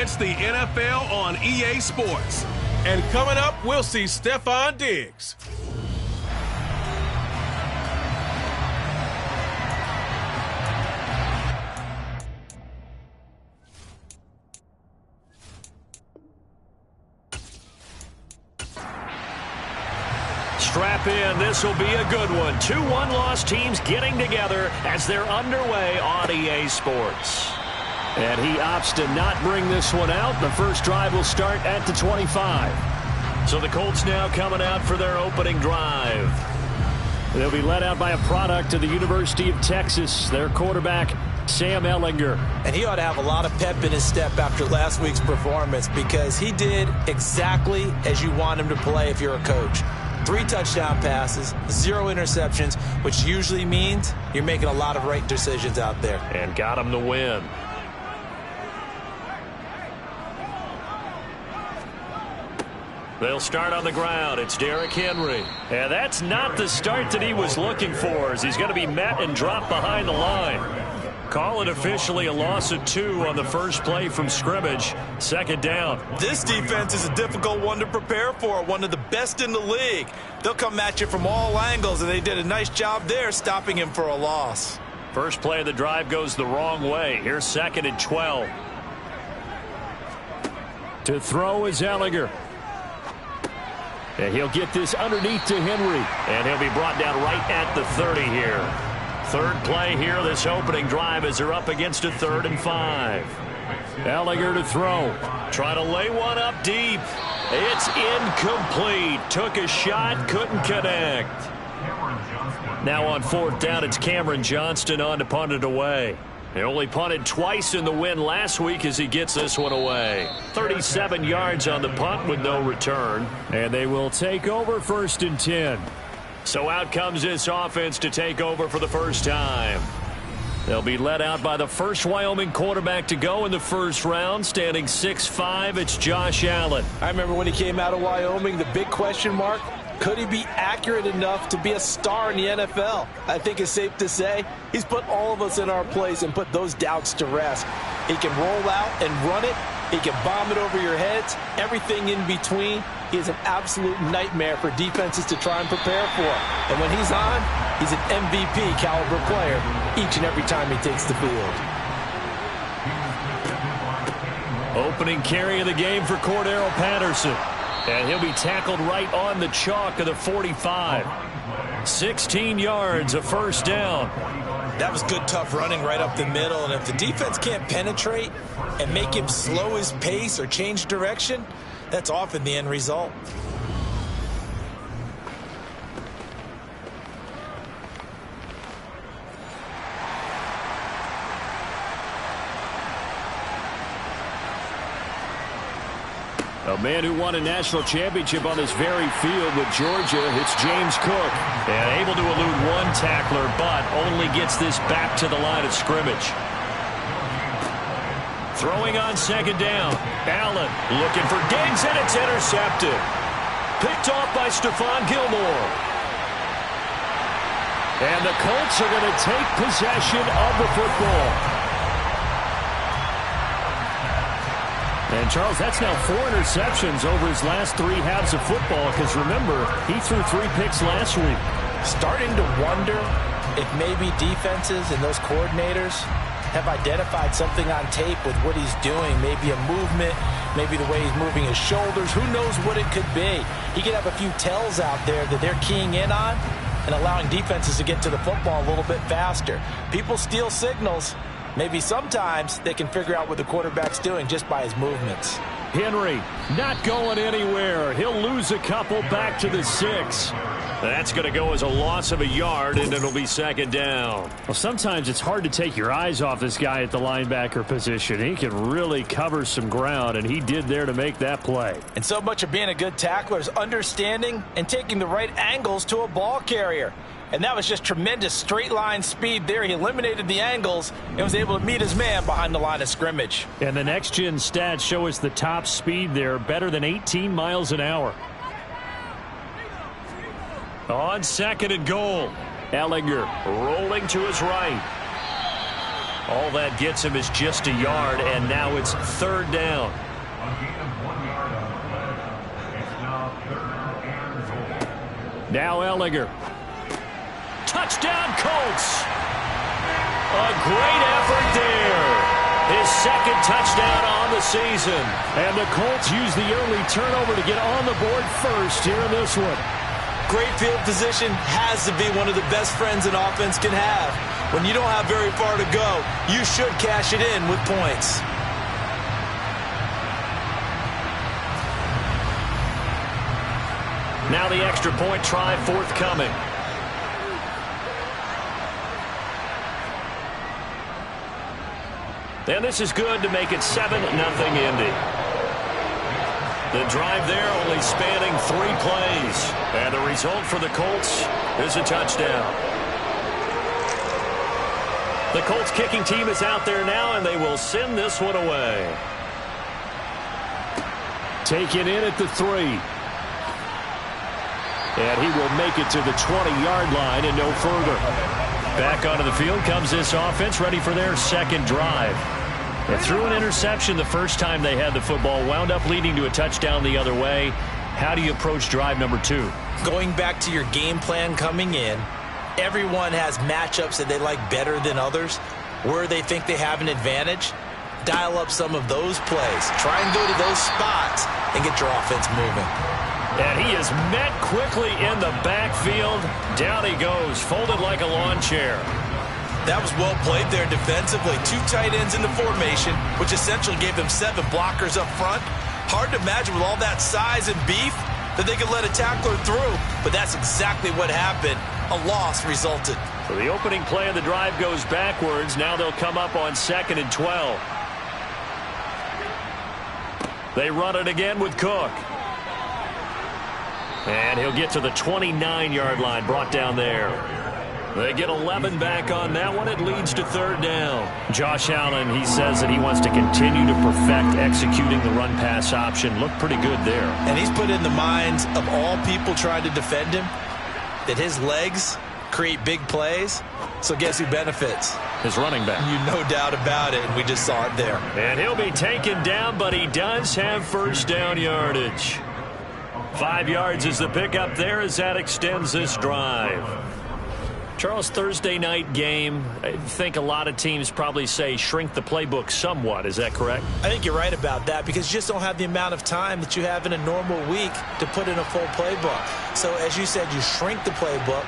It's the NFL on EA Sports. And coming up, we'll see Stephon Diggs. Strap in. This will be a good one. Two one-loss teams getting together as they're underway on EA Sports. And he opts to not bring this one out. The first drive will start at the 25. So the Colts now coming out for their opening drive. They'll be led out by a product of the University of Texas, their quarterback, Sam Ehlinger. And he ought to have a lot of pep in his step after last week's performance because he did exactly as you want him to play if you're a coach. 3 touchdown passes, 0 interceptions, which usually means you're making a lot of right decisions out there. And got him the win. They'll start on the ground. It's Derrick Henry. And that's not the start that he was looking for, as he's going to be met and dropped behind the line. Call it officially a loss of 2 on the first play from scrimmage. Second down. This defense is a difficult one to prepare for, one of the best in the league. They'll come at you from all angles, and they did a nice job there stopping him for a loss. First play of the drive goes the wrong way. Here's 2nd and 12. To throw is Ehlinger. And he'll get this underneath to Henry. And he'll be brought down right at the 30 here. Third play here, this opening drive, as they're up against a 3rd and 5. Ehlinger to throw. Try to lay one up deep. It's incomplete. Took a shot, couldn't connect. Now on 4th down, it's Cameron Johnston on to punt it away. He only punted twice in the win last week as he gets this one away. 37 yards on the punt with no return. And they will take over 1st and 10. So out comes this offense to take over for the first time. They'll be led out by the first Wyoming quarterback to go in the first round, standing 6'5". It's Josh Allen. I remember when he came out of Wyoming, the big question mark, could he be accurate enough to be a star in the NFL? I think it's safe to say he's put all of us in our place and put those doubts to rest. He can roll out and run it. He can bomb it over your heads. Everything in between. He is an absolute nightmare for defenses to try and prepare for. And when he's on, he's an MVP caliber player each and every time he takes the field. Opening carry of the game for Cordero Patterson. And he'll be tackled right on the chalk of the 45. 16 yards, a first down. That was good, tough running right up the middle. And if the defense can't penetrate and make him slow his pace or change direction, that's often the end result. A man who won a national championship on this very field with Georgia, it's James Cook. And able to elude one tackler, but only gets this back to the line of scrimmage. Throwing on 2nd down. Allen looking for Diggs, and it's intercepted. Picked off by Stephon Gilmore. And the Colts are going to take possession of the football. And, Charles, that's now 4 interceptions over his last 3 halves of football because, remember, he threw 3 picks last week. Starting to wonder if maybe defenses and those coordinators have identified something on tape with what he's doing. Maybe a movement, maybe the way he's moving his shoulders. Who knows what it could be? He could have a few tells out there that they're keying in on and allowing defenses to get to the football a little bit faster. People steal signals. Maybe sometimes they can figure out what the quarterback's doing just by his movements. Henry not going anywhere. He'll lose a couple back to the 6. That's going to go as a loss of a yard, and it'll be 2nd down. Well, sometimes it's hard to take your eyes off this guy at the linebacker position. He can really cover some ground, and he did there to make that play. And so much of being a good tackler is understanding and taking the right angles to a ball carrier. And that was just tremendous straight line speed there. He eliminated the angles and was able to meet his man behind the line of scrimmage. And the next-gen stats show us the top speed there, better than 18 miles an hour. On 2nd and goal, Ehlinger rolling to his right. All that gets him is just a yard, and now it's third down. Now Ehlinger. Touchdown, Colts. A great effort there. His second touchdown on the season. And the Colts use the early turnover to get on the board first here in this one. Great field position has to be one of the best friends an offense can have. When you don't have very far to go, you should cash it in with points. Now the extra point try forthcoming. And this is good to make it 7-0 Indy. The drive there only spanning 3 plays. And the result for the Colts is a touchdown. The Colts kicking team is out there now, and they will send this one away. Taken in at the 3. And he will make it to the 20-yard line and no further. Back onto the field comes this offense, ready for their second drive. They threw an interception the first time they had the football, wound up leading to a touchdown the other way. How do you approach drive number 2? Going back to your game plan coming in, everyone has matchups that they like better than others. Where they think they have an advantage, dial up some of those plays. Try and go to those spots and get your offense moving. And he is met quickly in the backfield. Down he goes, folded like a lawn chair. That was well played there defensively. 2 tight ends in the formation, which essentially gave them 7 blockers up front. Hard to imagine with all that size and beef that they could let a tackler through, but that's exactly what happened. A loss resulted. So the opening play of the drive goes backwards. Now they'll come up on 2nd and 12. They run it again with Cook. And he'll get to the 29-yard line, brought down there. They get 11 back on that one. It leads to third down. Josh Allen, he says that he wants to continue to perfect executing the run-pass option. Looked pretty good there. And he's put in the minds of all people trying to defend him that his legs create big plays. So guess who benefits? His running back. You no doubt about it, and we just saw it there. And he'll be taken down, but he does have first down yardage. 5 yards is the pickup there as that extends this drive. Charles, Thursday night game, I think a lot of teams probably say shrink the playbook somewhat. Is that correct? I think you're right about that because you just don't have the amount of time that you have in a normal week to put in a full playbook. So as you said, you shrink the playbook,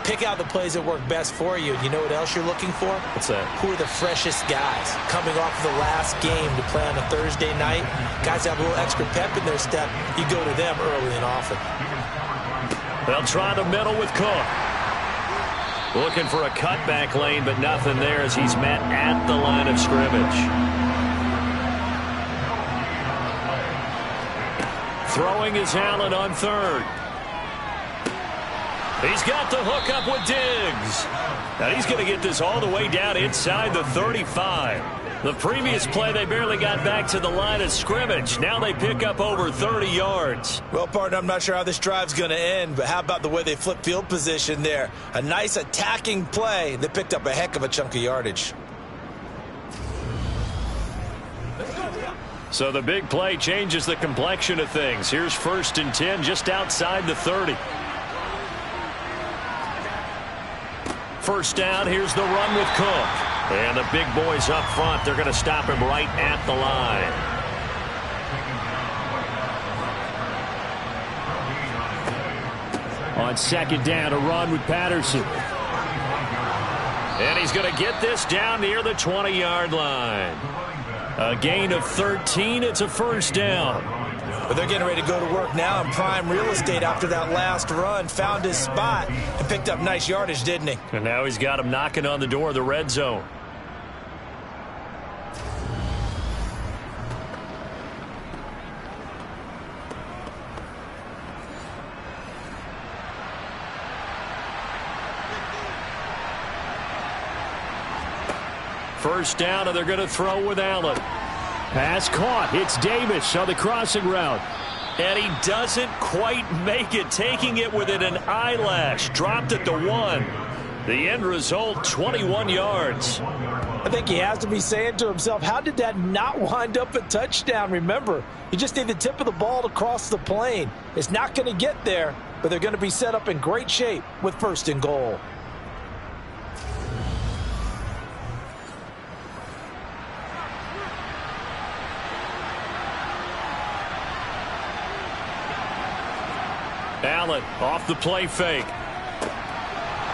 pick out the plays that work best for you. You know what else you're looking for? What's that? Who are the freshest guys coming off of the last game to play on a Thursday night? Guys have a little extra pep in their step. You go to them early and often. They'll try the middle with Cook. Looking for a cutback lane, but nothing there as he's met at the line of scrimmage. Throwing is Allen on 3rd. He's got the hook up with Diggs. Now he's going to get this all the way down inside the 35. The previous play, they barely got back to the line of scrimmage. Now they pick up over 30 yards. Well, partner, I'm not sure how this drive's going to end, but how about the way they flip field position there? A nice attacking play. They picked up a heck of a chunk of yardage. So the big play changes the complexion of things. Here's 1st and 10 just outside the 30. First down, here's the run with Cook. And the big boys up front, they're going to stop him right at the line. On 2nd down, a run with Patterson. And he's going to get this down near the 20-yard line. A gain of 13, it's a first down. But they're getting ready to go to work now in prime real estate after that last run. Found his spot and picked up nice yardage, didn't he? And now he's got him knocking on the door of the red zone. First down, and they're going to throw with Allen. Pass caught. It's Davis on the crossing route. And he doesn't quite make it, taking it within an eyelash. Dropped at the 1. The end result, 21 yards. I think he has to be saying to himself, how did that not wind up a touchdown? Remember, you just need the tip of the ball to cross the plane. It's not going to get there, but they're going to be set up in great shape with 1st and goal. Allen off the play fake.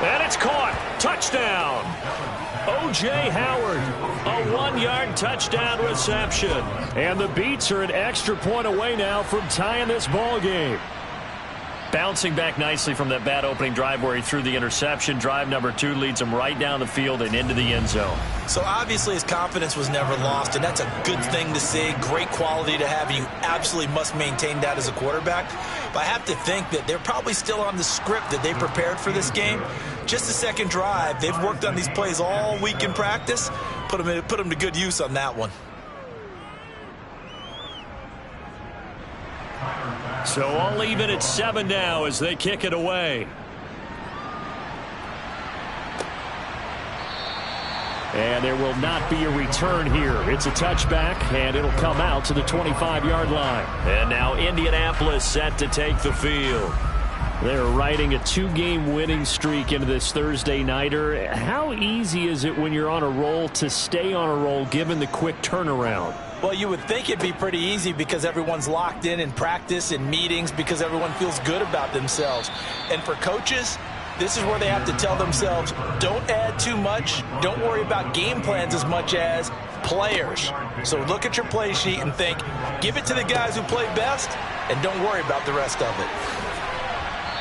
And it's caught. Touchdown. O.J. Howard, a 1-yard touchdown reception. And the Beats are an extra point away now from tying this ball game. Bouncing back nicely from that bad opening drive where he threw the interception. Drive number 2 leads him right down the field and into the end zone. So obviously his confidence was never lost, and that's a good thing to see. Great quality to have. You absolutely must maintain that as a quarterback. But I have to think that they're probably still on the script that they prepared for this game. Just the second drive, they've worked on these plays all week in practice. Put them to good use on that one. So all even at 7 now as they kick it away. And there will not be a return here. It's a touchback, and it'll come out to the 25-yard line. And now Indianapolis set to take the field. They're riding a 2-game winning streak into this Thursday nighter. How easy is it when you're on a roll to stay on a roll given the quick turnaround? Well, you would think it'd be pretty easy because everyone's locked in practice and meetings because everyone feels good about themselves. And for coaches, this is where they have to tell themselves, don't add too much, don't worry about game plans as much as players. So look at your play sheet and think, give it to the guys who play best and don't worry about the rest of it.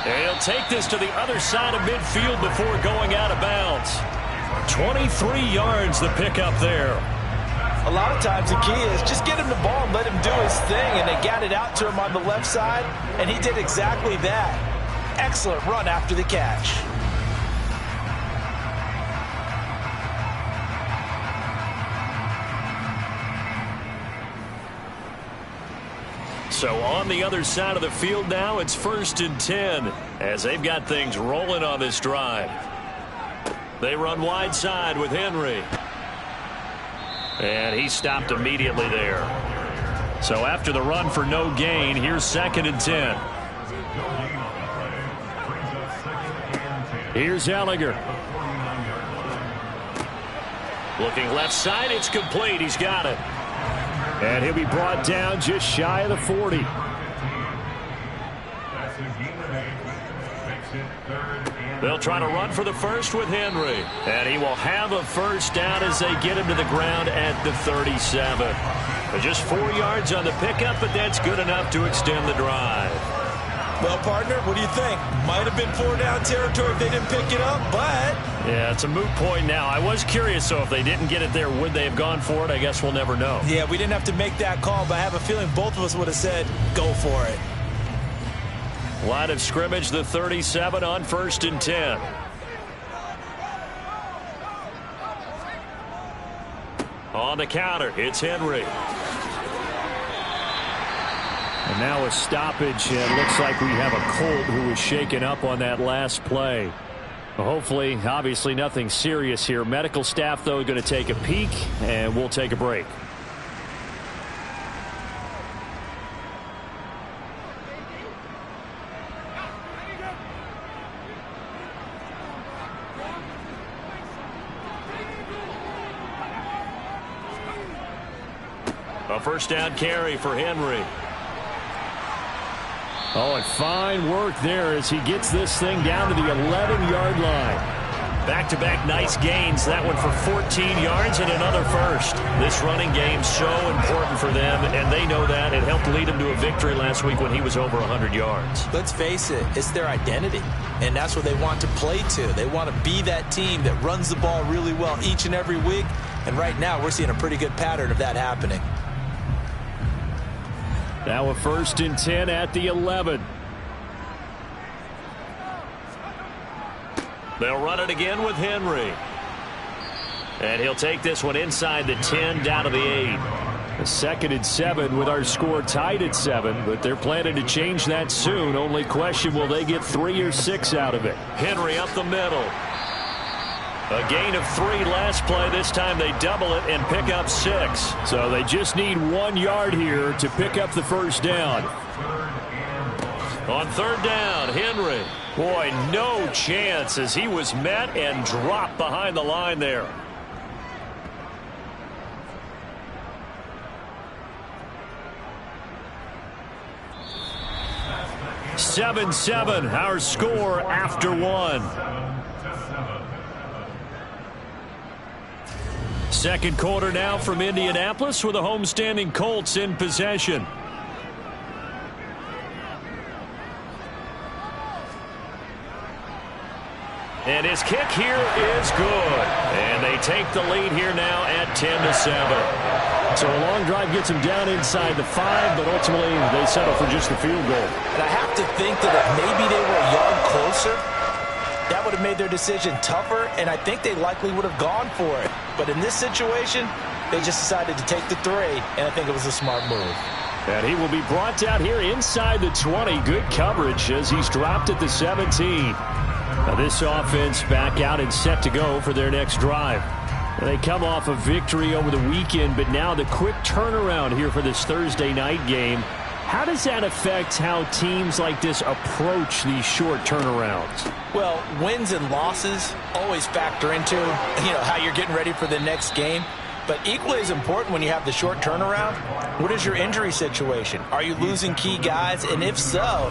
And he'll take this to the other side of midfield before going out of bounds. 23 yards the pickup there. A lot of times the key is just get him the ball and let him do his thing, and they got it out to him on the left side, and he did exactly that. Excellent run after the catch. So on the other side of the field now, it's 1st and 10 as they've got things rolling on this drive. They run wide side with Henry. And he stopped immediately there. So after the run for no gain, here's 2nd and 10. Here's Ellinger. Looking left side, it's complete. He's got it. And he'll be brought down just shy of the 40. They'll try to run for the first with Henry. And he will have a first down as they get him to the ground at the 37. But just 4 yards on the pickup, but that's good enough to extend the drive. Well, partner, what do you think? Might have been 4-down territory if they didn't pick it up, but... Yeah, it's a moot point now. I was curious, so if they didn't get it there, would they have gone for it? I guess we'll never know. Yeah, we didn't have to make that call, but I have a feeling both of us would have said, go for it. Line of scrimmage, the 37 on 1st and 10. On the counter, it's Henry. And now a stoppage, and looks like we have a Colt who was shaken up on that last play. Well, hopefully, obviously nothing serious here. Medical staff, though, going to take a peek, and we'll take a break. A first down carry for Henry. Oh, and fine work there as he gets this thing down to the 11-yard line. Back-to-back nice gains. That one for 14 yards and another first. This running game so important for them, and they know that. It helped lead them to a victory last week when he was over 100 yards. Let's face it, it's their identity, and that's what they want to play to. They want to be that team that runs the ball really well each and every week, and right now we're seeing a pretty good pattern of that happening. Now a 1st and 10 at the 11. They'll run it again with Henry. And he'll take this one inside the 10 down to the 8. A 2nd and 7 with our score tied at 7, but they're planning to change that soon. Only question, will they get 3 or 6 out of it? Henry up the middle. A gain of 3 last play. This time they double it and pick up 6. So they just need 1 yard here to pick up the first down. On third down, Henry. Boy, no chance as he was met and dropped behind the line there. Seven, our score after 1. Second quarter now from Indianapolis with the homestanding Colts in possession. And his kick here is good. And they take the lead here now at 10-7. So a long drive gets him down inside the 5, but ultimately they settle for just the field goal. And I have to think that if maybe they were a yard closer, that would have made their decision tougher, and I think they likely would have gone for it. But in this situation, they just decided to take the 3, and I think it was a smart move. And he will be brought down here inside the 20. Good coverage as he's dropped at the 17. Now this offense back out and set to go for their next drive. They come off a victory over the weekend, but now the quick turnaround here for this Thursday night game. How does that affect how teams like this approach these short turnarounds? Well, wins and losses always factor into, how you're getting ready for the next game. But equally as important when you have the short turnaround, what is your injury situation? Are you losing key guys? And if so,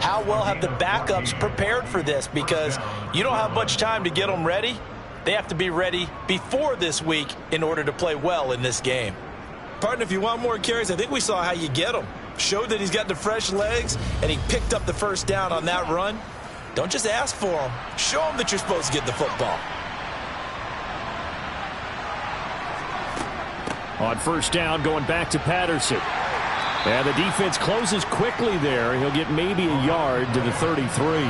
how well have the backups prepared for this? Because you don't have much time to get them ready. They have to be ready before this week in order to play well in this game. Partner, if you want more carries, I think we saw how you get them. Showed that he's got the fresh legs, and he picked up the first down on that run. Don't just ask for them. Show them that you're supposed to get the football. On first down, going back to Patterson. And the defense closes quickly there. He'll get maybe a yard to the 33.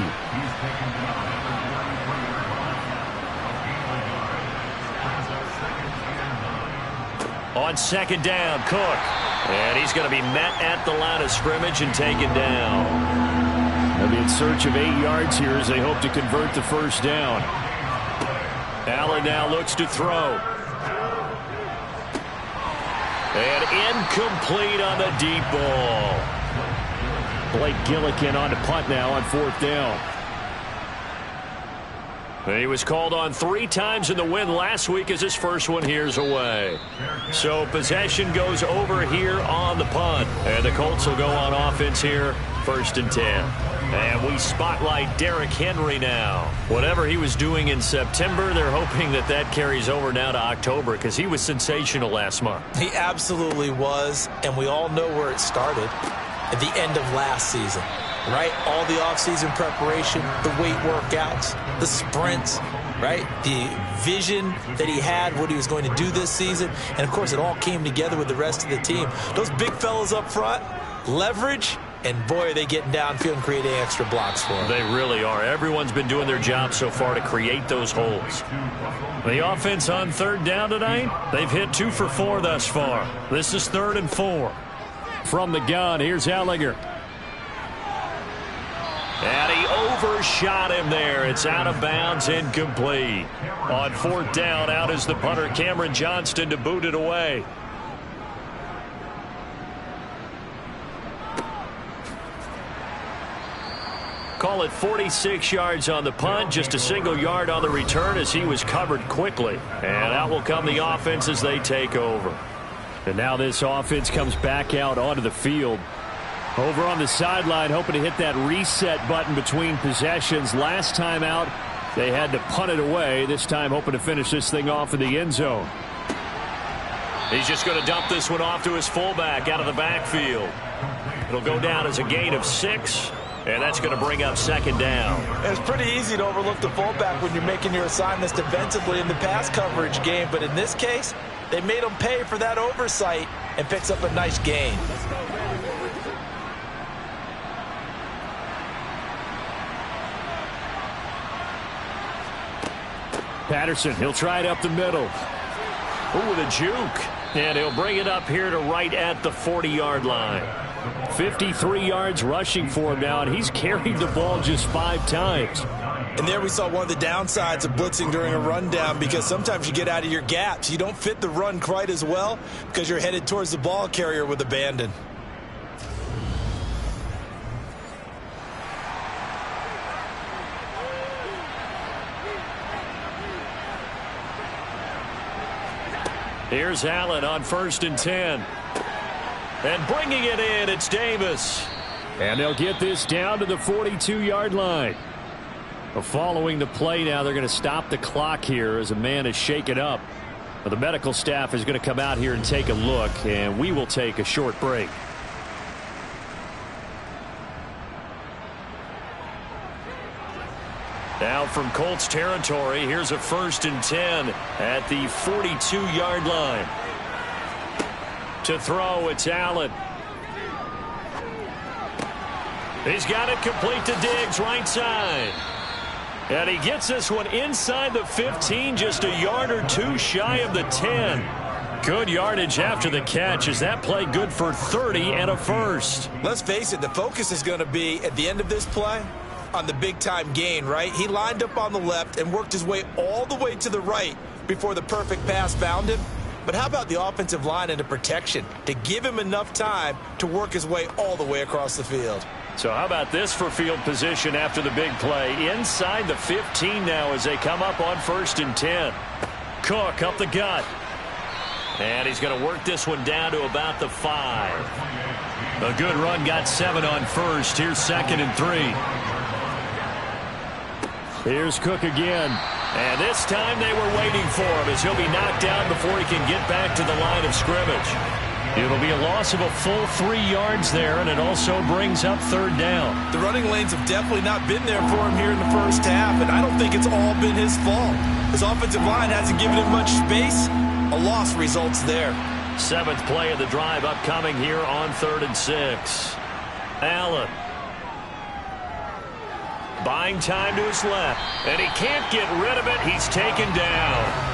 On second down, Cook. And he's going to be met at the line of scrimmage and taken down. They'll be in search of 8 yards here as they hope to convert the first down. Allen now looks to throw. And incomplete on the deep ball. Blake Gillikin on to punt now on fourth down. He was called on 3 times in the win last week as his first one here's away. So possession goes over here on the punt. And the Colts will go on offense here, 1st and 10. And we spotlight Derrick Henry now. Whatever he was doing in September, they're hoping that carries over now to October because he was sensational last month. He absolutely was, and we all know where it started at the end of last season. Right? All the offseason preparation, the weight workouts, the sprints, right? The vision that he had, what he was going to do this season. And, of course, it all came together with the rest of the team. Those big fellas up front, leverage, and, boy, are they getting downfield and creating extra blocks for him. They really are. Everyone's been doing their job so far to create those holes. The offense on third down tonight, they've hit 2 for 4 thus far. This is 3rd and 4. From the gun, here's Allinger. And he overshot him there. It's out of bounds, incomplete. On 4th down, out is the punter, Cameron Johnston, to boot it away. Call it 46 yards on the punt, just a single yard on the return as he was covered quickly. And out will come the offense as they take over. And now this offense comes back out onto the field. Over on the sideline, hoping to hit that reset button between possessions. Last time out, they had to punt it away. This time, hoping to finish this thing off in the end zone. He's just going to dump this one off to his fullback out of the backfield. It'll go down as a gain of 6, and that's going to bring up 2nd down. It's pretty easy to overlook the fullback when you're making your assignments defensively in the pass coverage game, but in this case, they made him pay for that oversight and picks up a nice gain. Patterson, he'll try it up the middle. Ooh, with a juke. And he'll bring it up here to right at the 40-yard line. 53 yards rushing for him now, and he's carried the ball just 5 times. And there we saw one of the downsides of blitzing during a rundown, because sometimes you get out of your gaps. You don't fit the run quite as well because you're headed towards the ball carrier with abandon. Here's Allen on 1st and 10. And bringing it in, it's Davis. And they'll get this down to the 42-yard line. Following the play now, they're going to stop the clock here as a man is shaken up. The medical staff is going to come out here and take a look, and we will take a short break. Now from Colts territory, here's a 1st and 10 at the 42-yard line. To throw, it's Allen. He's got it complete to Diggs, right side. And he gets this one inside the 15, just a yard or two shy of the 10. Good yardage after the catch. Is that play good for 30 and a first? Let's face it, the focus is going to be at the end of this play on the big-time gain, right? He lined up on the left and worked his way all the way to the right before the perfect pass found him. But how about the offensive line and the protection to give him enough time to work his way all the way across the field? So how about this for field position after the big play? Inside the 15 now as they come up on 1st and 10. Cook up the gut. And he's going to work this one down to about the 5. A good run, got 7 on 1st. Here's 2nd and 3. Here's Cook again. And this time they were waiting for him as he'll be knocked down before he can get back to the line of scrimmage. It'll be a loss of a full 3 yards there, and it also brings up 3rd down. The running lanes have definitely not been there for him here in the first half, and I don't think it's all been his fault. His offensive line hasn't given him much space. A loss results there. 7th play of the drive upcoming here on 3rd and 6. Allen. Buying time to his left, and he can't get rid of it. He's taken down.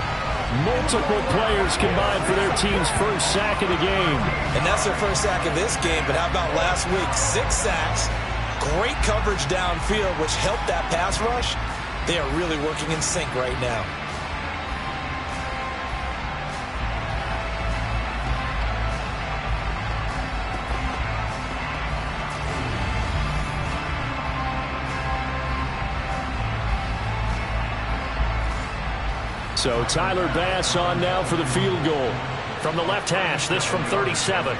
Multiple players combined for their team's first sack of the game. And that's their first sack of this game, but how about last week? 6 sacks, great coverage downfield, which helped that pass rush. They are really working in sync right now. So Tyler Bass on now for the field goal. From the left hash, this from 37.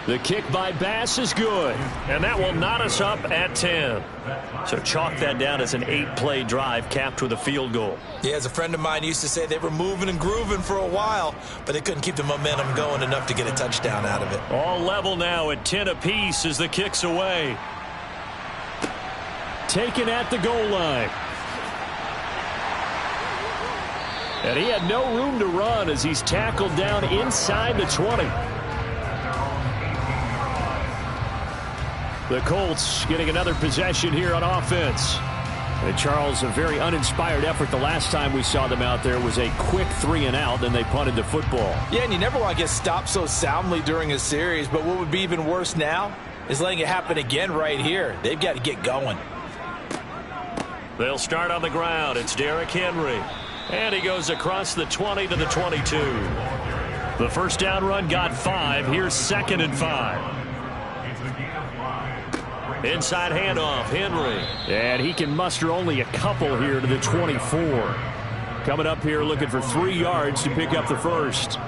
The kick by Bass is good. And that will knot us up at 10. So chalk that down as an 8-play drive capped with a field goal. Yeah, as a friend of mine used to say, they were moving and grooving for a while, but they couldn't keep the momentum going enough to get a touchdown out of it. All level now at 10 apiece as the kick's away. Taken at the goal line. And he had no room to run as he's tackled down inside the 20. The Colts getting another possession here on offense. And Charles, a very uninspired effort the last time we saw them out there was a quick 3-and-out, then they punted the football. Yeah, and you never want to get stopped so soundly during a series, but what would be even worse now is letting it happen again right here. They've got to get going. They'll start on the ground. It's Derrick Henry. And he goes across the 20 to the 22. The first down run got 5. Here's 2nd and 5. Inside handoff, Henry. And he can muster only a couple here to the 24. Coming up here looking for 3 yards to pick up the first.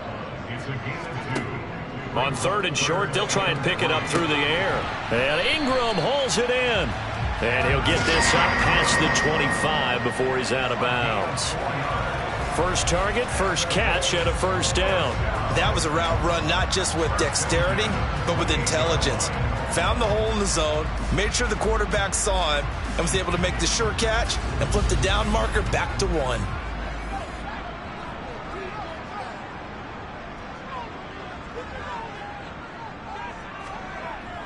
On 3rd and short, they'll try and pick it up through the air. And Ingram hauls it in. And he'll get this up past the 25 before he's out of bounds. First target, first catch, and a first down. That was a route run not just with dexterity, but with intelligence. Found the hole in the zone, made sure the quarterback saw him, and was able to make the sure catch and flip the down marker back to 1.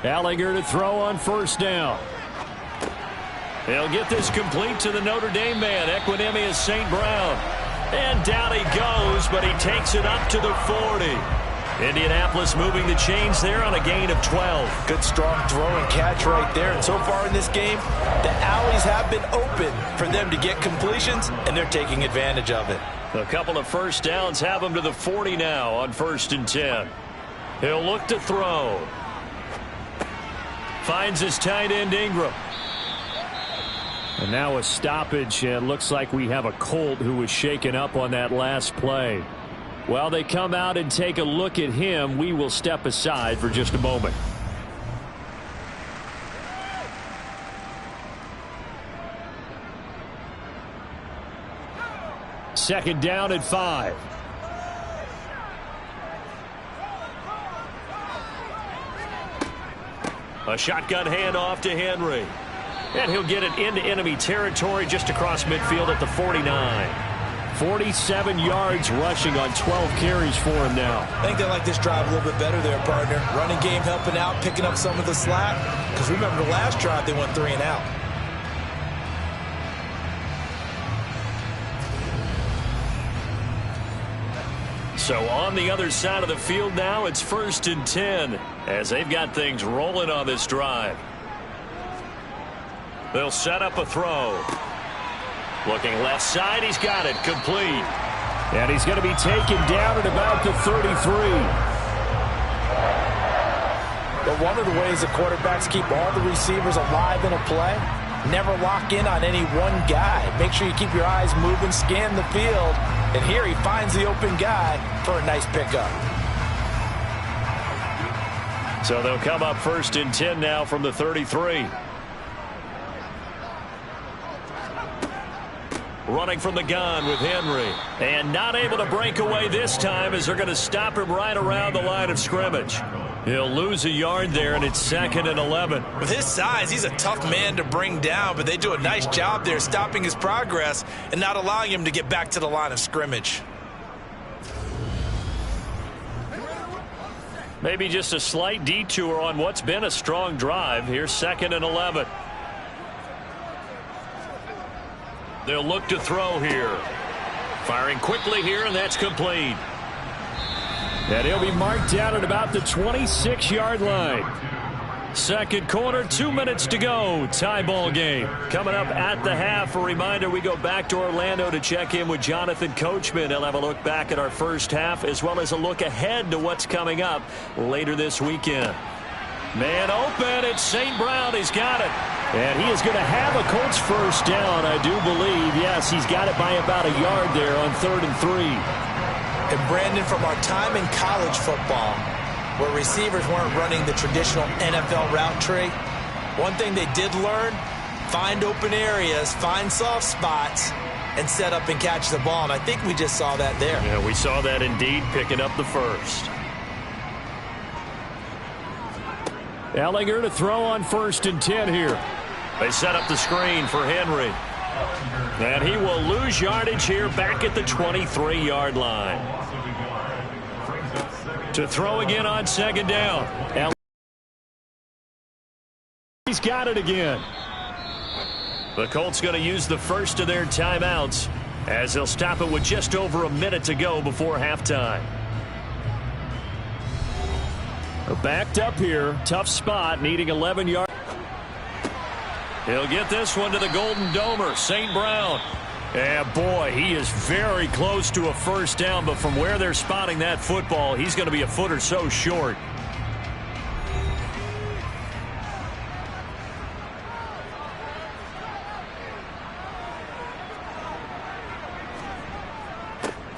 Allinger to throw on first down. He'll get this complete to the Notre Dame man, Equinemius St. Brown. And down he goes, but he takes it up to the 40. Indianapolis moving the chains there on a gain of 12. Good strong throw and catch right there. And so far in this game, the alleys have been open for them to get completions, and they're taking advantage of it. A couple of first downs have him to the 40 now on 1st and 10. He'll look to throw. Finds his tight end Ingram. And now a stoppage, and it looks like we have a Colt who was shaken up on that last play. While they come out and take a look at him, we will step aside for just a moment. Second down at 5. A shotgun handoff to Henry. And he'll get it into enemy territory just across midfield at the 49. 47 yards rushing on 12 carries for him now. I think they like this drive a little bit better there, partner. Running game helping out, picking up some of the slack. Because remember, the last drive they went 3 and out. So on the other side of the field now, it's 1st and 10 as they've got things rolling on this drive. They'll set up a throw. Looking left side, he's got it, complete. And he's going to be taken down at about the 33. But one of the ways the quarterbacks keep all the receivers alive in a play, never lock in on any one guy. Make sure you keep your eyes moving, scan the field. And here he finds the open guy for a nice pickup. So they'll come up 1st and 10 now from the 33. Running from the gun with Henry. And not able to break away this time as they're going to stop him right around the line of scrimmage. He'll lose a yard there, and it's 2nd and 11. With his size, he's a tough man to bring down, but they do a nice job there stopping his progress and not allowing him to get back to the line of scrimmage. Maybe just a slight detour on what's been a strong drive. Here's 2nd and 11. They'll look to throw here. Firing quickly here, and that's complete. And he'll be marked down at about the 26-yard line. Second quarter, 2 minutes to go. Tie ball game. Coming up at the half, a reminder we go back to Orlando to check in with Jonathan Coachman. He'll have a look back at our first half as well as a look ahead to what's coming up later this weekend. Man open, it's St. Brown. He's got it. And he is going to have a Colts first down, I do believe. Yes, he's got it by about a yard there on 3rd and 3. And Brandon, from our time in college football, where receivers weren't running the traditional NFL route tree, one thing they did learn, find open areas, find soft spots, and set up and catch the ball. And I think we just saw that there. Yeah, we saw that indeed, picking up the first. Ellinger to throw on 1st and 10 here. They set up the screen for Henry. And he will lose yardage here back at the 23-yard line. To throw again on 2nd down. He's got it again. The Colts going to use the first of their timeouts as they'll stop it with just over a minute to go before halftime. Backed up here. Tough spot, needing 11 yards. He'll get this one to the Golden Domer, St. Brown. And boy, he is very close to a first down, but from where they're spotting that football, he's going to be a foot or so short.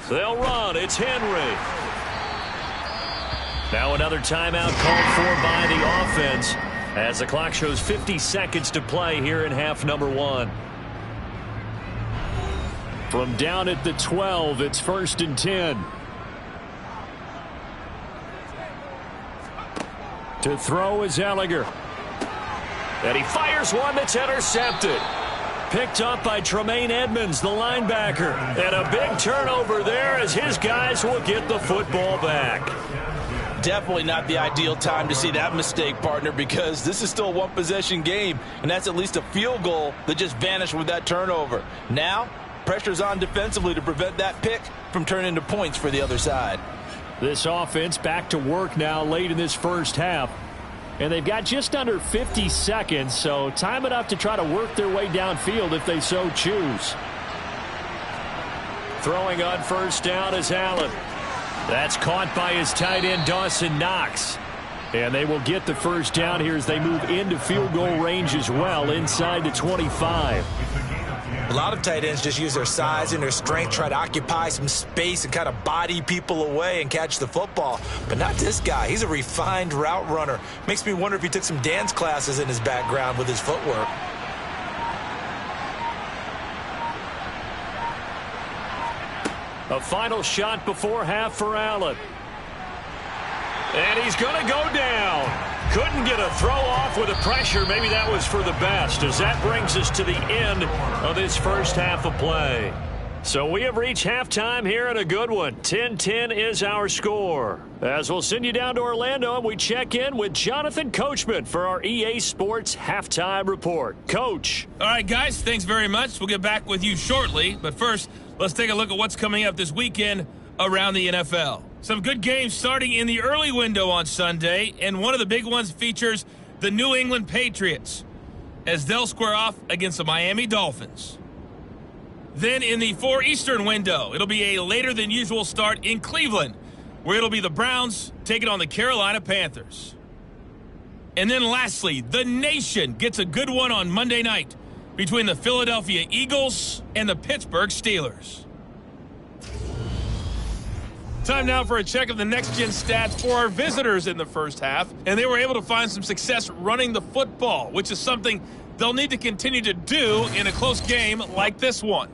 They'll run. It's Henry. Now another timeout called for by the offense as the clock shows 50 seconds to play here in half number 1. From down at the 12, it's 1st and 10. To throw is Ellinger. And he fires one that's intercepted. Picked up by Tremaine Edmonds, the linebacker. And a big turnover there as his guys will get the football back. Definitely not the ideal time to see that mistake, partner, because this is still a one-possession game, and that's at least a field goal that just vanished with that turnover. Now, pressure's on defensively to prevent that pick from turning into points for the other side. This offense back to work now late in this first half. And they've got just under 50 seconds, so time enough to try to work their way downfield if they so choose. Throwing on first down is Allen. That's caught by his tight end, Dawson Knox. And they will get the first down here as they move into field goal range as well, inside the 25. A lot of tight ends just use their size and their strength, try to occupy some space and kind of body people away and catch the football. But not this guy. He's a refined route runner. Makes me wonder if he took some dance classes in his background with his footwork. A final shot before half for Allen. And he's going to go down. Couldn't get a throw off with the pressure. Maybe that was for the best, as that brings us to the end of this first half of play. So we have reached halftime here in a good one. 10-10 is our score. As we'll send you down to Orlando, and we check in with Jonathan Coachman for our EA Sports Halftime Report. Coach. All right, guys, thanks very much. We'll get back with you shortly. But first, let's take a look at what's coming up this weekend around the NFL. Some good games starting in the early window on Sunday, and one of the big ones features the New England Patriots as they'll square off against the Miami Dolphins. Then in the 4 Eastern window, it'll be a later than usual start in Cleveland, where it'll be the Browns taking on the Carolina Panthers. And then lastly, the nation gets a good one on Monday night between the Philadelphia Eagles and the Pittsburgh Steelers. Time now for a check of the next-gen stats for our visitors in the first half, and they were able to find some success running the football, which is something they'll need to continue to do in a close game like this one.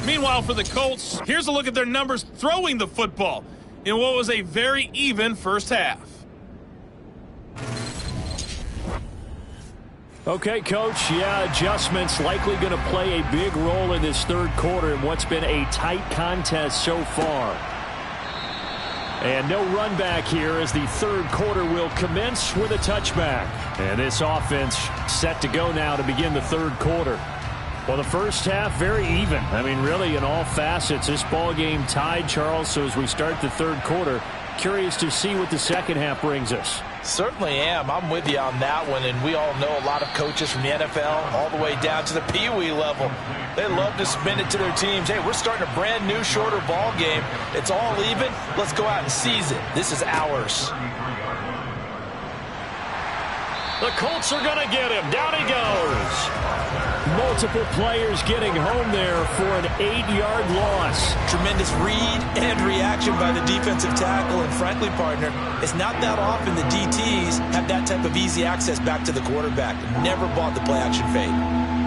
Meanwhile, for the Colts, here's a look at their numbers throwing the football in what was a very even first half. Okay, Coach, adjustments likely going to play a big role in this third quarter in what's been a tight contest so far. And no run back here as the third quarter will commence with a touchback. And this offense set to go now to begin the third quarter. Well, the first half, very even. I mean, really, in all facets, this ball game tied, Charles. So as we start the third quarter, curious to see what the second half brings us. Certainly am. I'm with you on that one, and we all know a lot of coaches from the NFL all the way down to the Pee-wee level. They love to spin it to their teams. Hey, we're starting a brand new, shorter ball game. It's all even. Let's go out and seize it. This is ours. The Colts are going to get him. Down he goes. Multiple players getting home there for an 8-yard loss. Tremendous read and reaction by the defensive tackle, and frankly, partner, it's not that often the DTs have that type of easy access back to the quarterback. Never bought the play-action fade.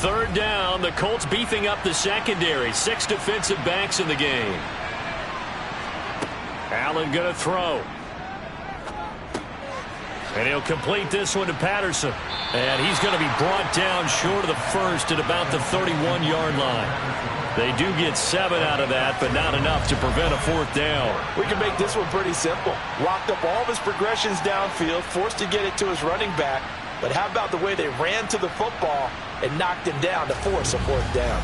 Third down, the Colts beefing up the secondary. 6 defensive backs in the game. Allen going to throw. And he'll complete this one to Patterson. And he's going to be brought down short of the first at about the 31-yard line. They do get 7 out of that, but not enough to prevent a fourth down. We can make this one pretty simple. Locked up all of his progressions downfield, forced to get it to his running back. But how about the way they ran to the football and knocked him down to force a fourth down?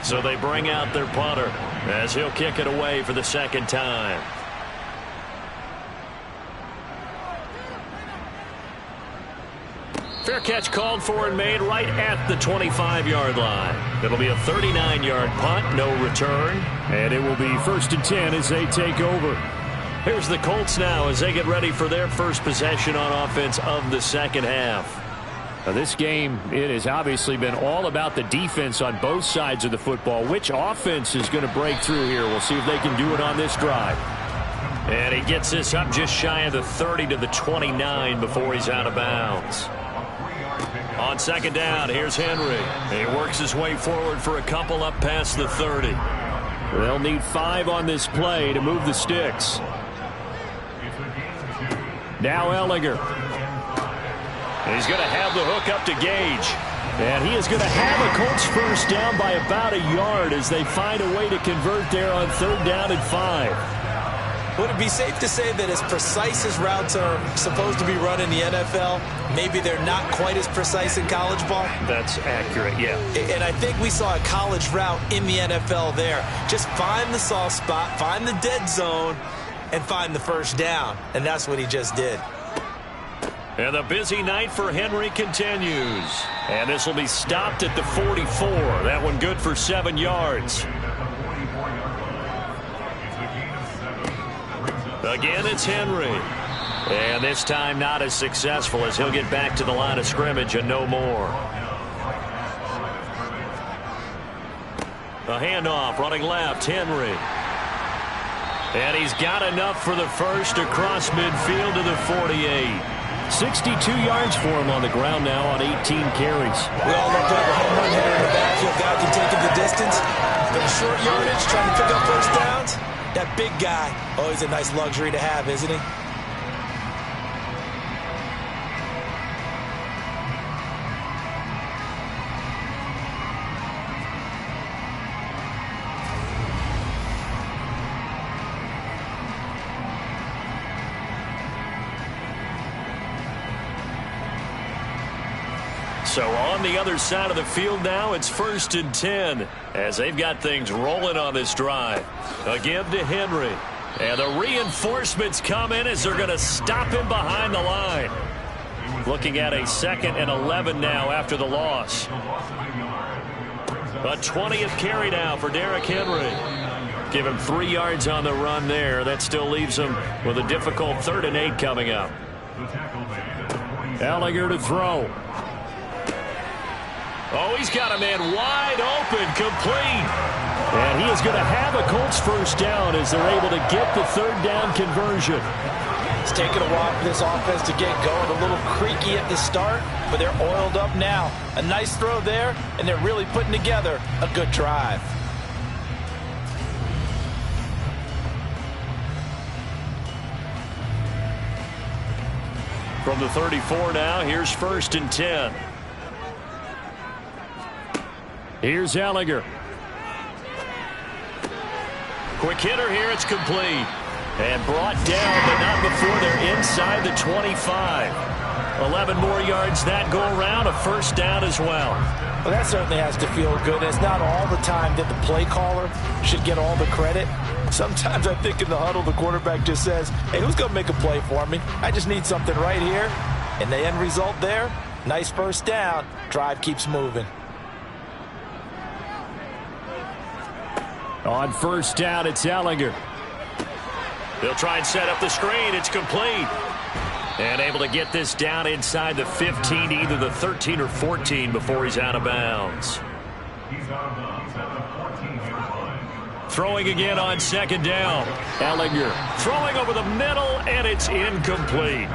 So they bring out their punter as he'll kick it away for the second time. Fair catch called for and made right at the 25-yard line. It'll be a 39-yard punt, no return. And it will be 1st and 10 as they take over. Here's the Colts now as they get ready for their first possession on offense of the second half. Now this game, it has obviously been all about the defense on both sides of the football. Which offense is going to break through here? We'll see if they can do it on this drive. And he gets this up just shy of the 30 to the 29 before he's out of bounds. On second down, here's Henry. He works his way forward for a couple up past the 30. They'll need 5 on this play to move the sticks. Now Ellinger. He's going to have the hook up to Gage. And he is going to have a Colts first down by about a yard as they find a way to convert there on 3rd down and 5. Would it be safe to say that as precise as routes are supposed to be run in the NFL, maybe they're not quite as precise in college ball? That's accurate, yeah. And I think we saw a college route in the NFL there. Just find the soft spot, find the dead zone, and find the first down. And that's what he just did. And the busy night for Henry continues. And this will be stopped at the 44. That one good for 7 yards. Again, it's Henry. And this time not as successful as he'll get back to the line of scrimmage and no more. A handoff running left, Henry. And he's got enough for the first across midfield to the 48. 62 yards for him on the ground now on 18 carries. We all love to have a home run hitter in the backfield, guy can take it the distance. But a short yardage, trying to pick up first downs. That big guy, always a nice luxury to have, isn't he? So on the other side of the field now, it's 1st and 10 as they've got things rolling on this drive. Again to Henry. And the reinforcements come in as they're going to stop him behind the line. Looking at a 2nd and 11 now after the loss. A 20th carry now for Derrick Henry. Give him 3 yards on the run there. That still leaves him with a difficult 3rd and 8 coming up. Ellinger to throw. Oh, he's got a man wide open, complete. And he is going to have a Colts first down as they're able to get the 3rd down conversion. It's taken a while for this offense to get going. A little creaky at the start, but they're oiled up now. A nice throw there, and they're really putting together a good drive. From the 34 now, here's 1st and 10. Here's Ellinger. Quick hitter here, it's complete. And brought down, but not before they're inside the 25. 11 more yards that go around, a first down as well. Well, that certainly has to feel good. It's not all the time that the play caller should get all the credit. Sometimes I think in the huddle, the quarterback just says, hey, who's going to make a play for me? I just need something right here. And the end result there, nice first down. Drive keeps moving. On first down, it's Ellinger. They'll try and set up the screen. It's complete. And able to get this down inside the 15, either the 13 or 14 before he's out of bounds. Throwing again on 2nd down. Ellinger throwing over the middle, and it's incomplete.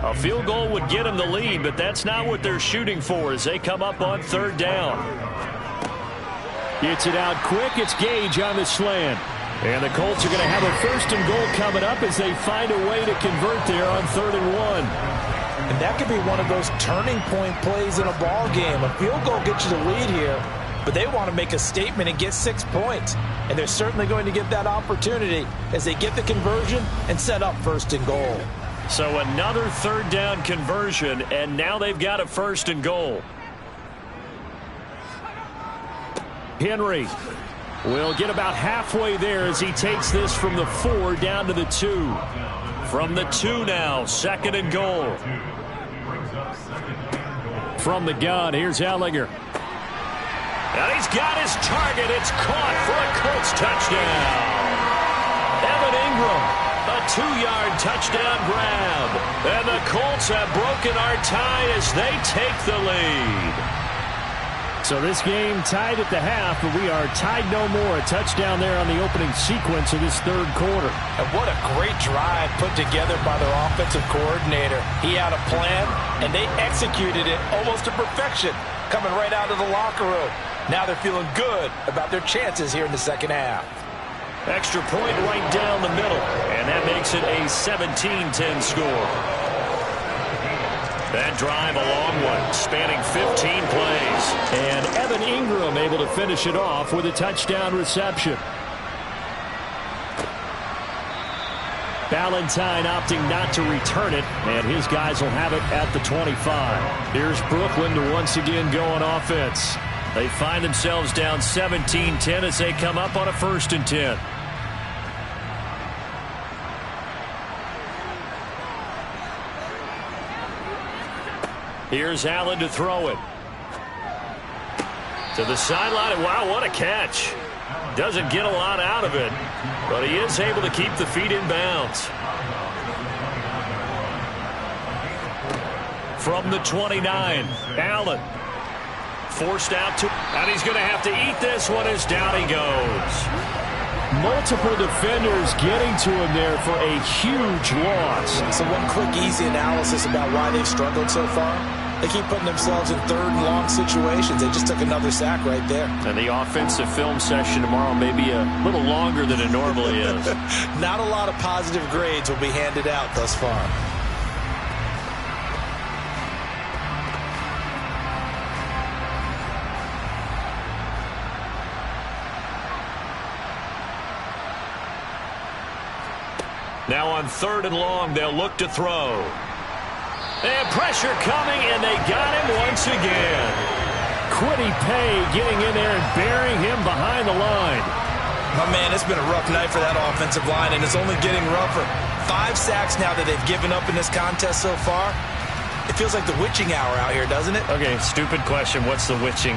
A field goal would get him the lead, but that's not what they're shooting for as they come up on 3rd down. Gets it out quick. It's Gage on the slant. And the Colts are going to have a 1st and goal coming up as they find a way to convert there on 3rd and 1. And that could be one of those turning point plays in a ball game. A field goal gets you the lead here, but they want to make a statement and get 6 points. And they're certainly going to get that opportunity as they get the conversion and set up 1st and goal. So another 3rd down conversion, and now they've got a 1st and goal. Henry will get about halfway there as he takes this from the 4 down to the 2. From the 2 now, 2nd and goal. From the gun, here's Ellinger. And he's got his target. It's caught for a Colts touchdown. Evan Ingram, a 2-yard touchdown grab. And the Colts have broken our tie as they take the lead. So this game tied at the half, but we are tied no more. A touchdown there on the opening sequence of this 3rd quarter. And what a great drive put together by their offensive coordinator. He had a plan, and they executed it almost to perfection, coming right out of the locker room. Now they're feeling good about their chances here in the 2nd half. Extra point right down the middle, and that makes it a 17-10 score. That drive, a long one, spanning 15 plays. And Evan Ingram able to finish it off with a touchdown reception. Valentine opting not to return it, and his guys will have it at the 25. Here's Brooklyn to once again go on offense. They find themselves down 17-10 as they come up on a 1st and 10. Here's Allen to throw it. To the sideline, and wow, what a catch. Doesn't get a lot out of it, but he is able to keep the feet in bounds. From the 29, Allen. Forced out to, and he's going to have to eat this one as down he goes. Multiple defenders getting to him there for a huge loss. So one quick, easy analysis about why they've struggled so far. They keep putting themselves in 3rd and long situations. They just took another sack right there. And the offensive film session tomorrow may be a little longer than it normally is. Not a lot of positive grades will be handed out thus far. Now on 3rd and long, they'll look to throw. And pressure coming, and they got him once again. Quiddy Pay getting in there and burying him behind the line. Oh, man, it's been a rough night for that offensive line, and it's only getting rougher. 5 sacks now that they've given up in this contest so far. It feels like the witching hour out here, doesn't it? Okay, stupid question. What's the witching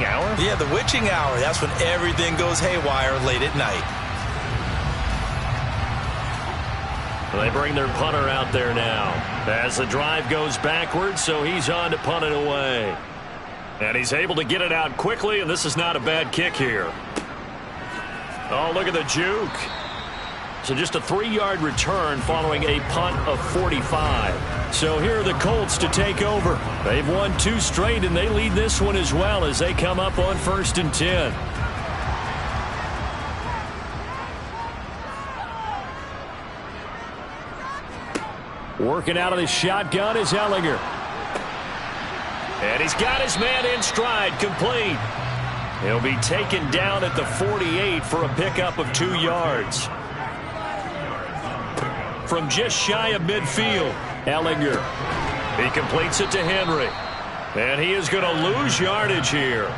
hour? Yeah, the witching hour. That's when everything goes haywire late at night. They bring their punter out there now as the drive goes backwards, so he's on to punt it away. And he's able to get it out quickly, and this is not a bad kick here. Oh, look at the juke. So just a 3-yard return following a punt of 45. So here are the Colts to take over. They've won 2 straight, and they lead this one as well as they come up on 1st and 10. Working out of the shotgun is Ellinger. And he's got his man in stride, complete. He'll be taken down at the 48 for a pickup of 2 yards. From just shy of midfield, Ellinger. He completes it to Henry. And he is going to lose yardage here.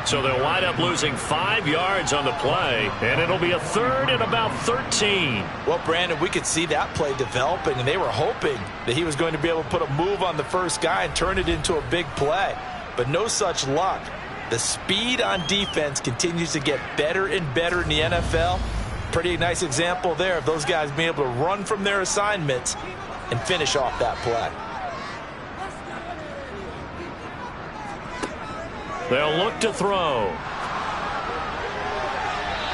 So they'll wind up losing 5 yards on the play, and it'll be a 3rd and about 13. Well, Brandon, we could see that play developing, and they were hoping that he was going to be able to put a move on the first guy and turn it into a big play. But no such luck. The speed on defense continues to get better and better in the NFL. Pretty nice example there of those guys being able to run from their assignments and finish off that play. They'll look to throw.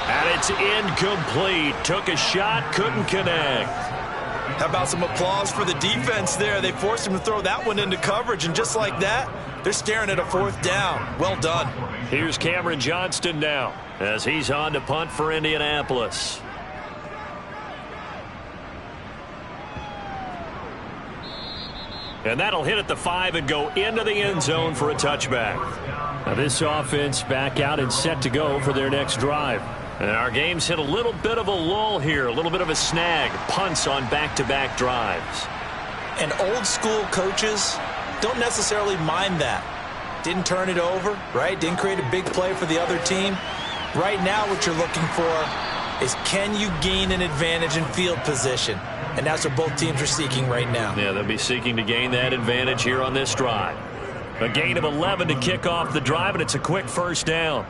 And it's incomplete. Took a shot, couldn't connect. How about some applause for the defense there? They forced him to throw that one into coverage, and just like that, they're staring at a 4th down. Well done. Here's Cameron Johnston now as he's on to punt for Indianapolis. And that'll hit at the 5 and go into the end zone for a touchback. Now this offense back out and set to go for their next drive. And our game's hit a little bit of a lull here, a little bit of a snag. Punts on back-to-back drives. And old school coaches don't necessarily mind that. Didn't turn it over, right? Didn't create a big play for the other team. Right now what you're looking for is, can you gain an advantage in field position? And that's what both teams are seeking right now. Yeah, they'll be seeking to gain that advantage here on this drive. A gain of 11 to kick off the drive, and it's a quick 1st down.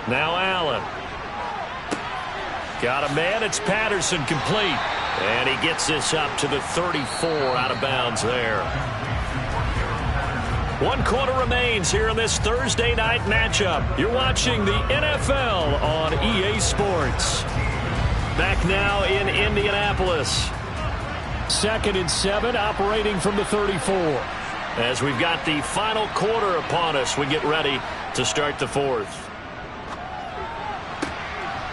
Now Allen. Got a man. It's Patterson, complete. And he gets this up to the 34, out of bounds there. 1 quarter remains here in this Thursday night matchup. You're watching the NFL on EA Sports. Back now in Indianapolis. 2nd and 7, operating from the 34. As we've got the final quarter upon us, we get ready to start the 4th.